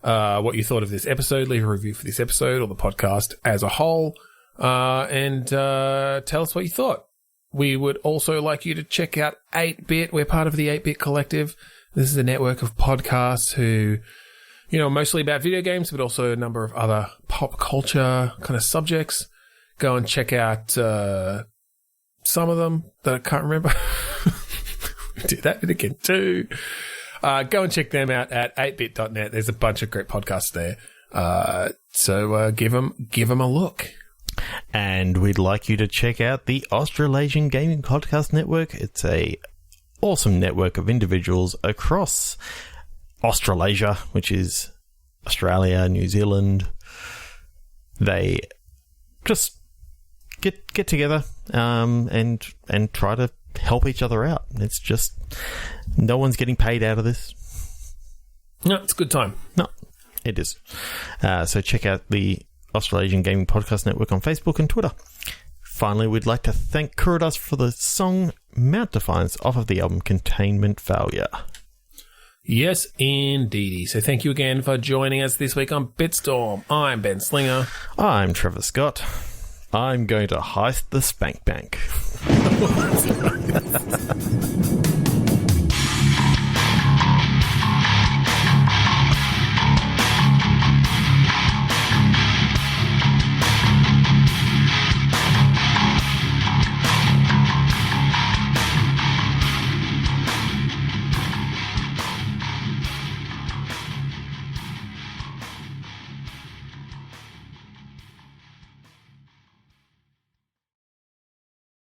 what you thought of this episode. Leave a review for this episode or the podcast as a whole, and tell us what you thought. we would also like you to check out 8-Bit. We're part of the 8-Bit Collective. This is a network of podcasts who, mostly about video games, but also a number of other pop culture kind of subjects. Go and check out some of them that I can't remember. We do that bit again too. Go and check them out at 8bit.net. There's a bunch of great podcasts there. So give them a look. And we'd like you to check out the Australasian Gaming Podcast Network. It's a awesome network of individuals across Australasia, which is Australia, New Zealand. They just get together and try to help each other out. It's just no one's getting paid out of this. No, it's a good time. No, it is. So check out the Australasian Gaming Podcast Network on Facebook and Twitter. Finally, we'd like to thank Kuridas for the song Mount Defiance off of the album Containment Failure. Yes, indeedy. So thank you again for joining us this week on Bitstorm. I'm Ben Slinger. I'm Trevor Scott. I'm going to heist the Spank Bank.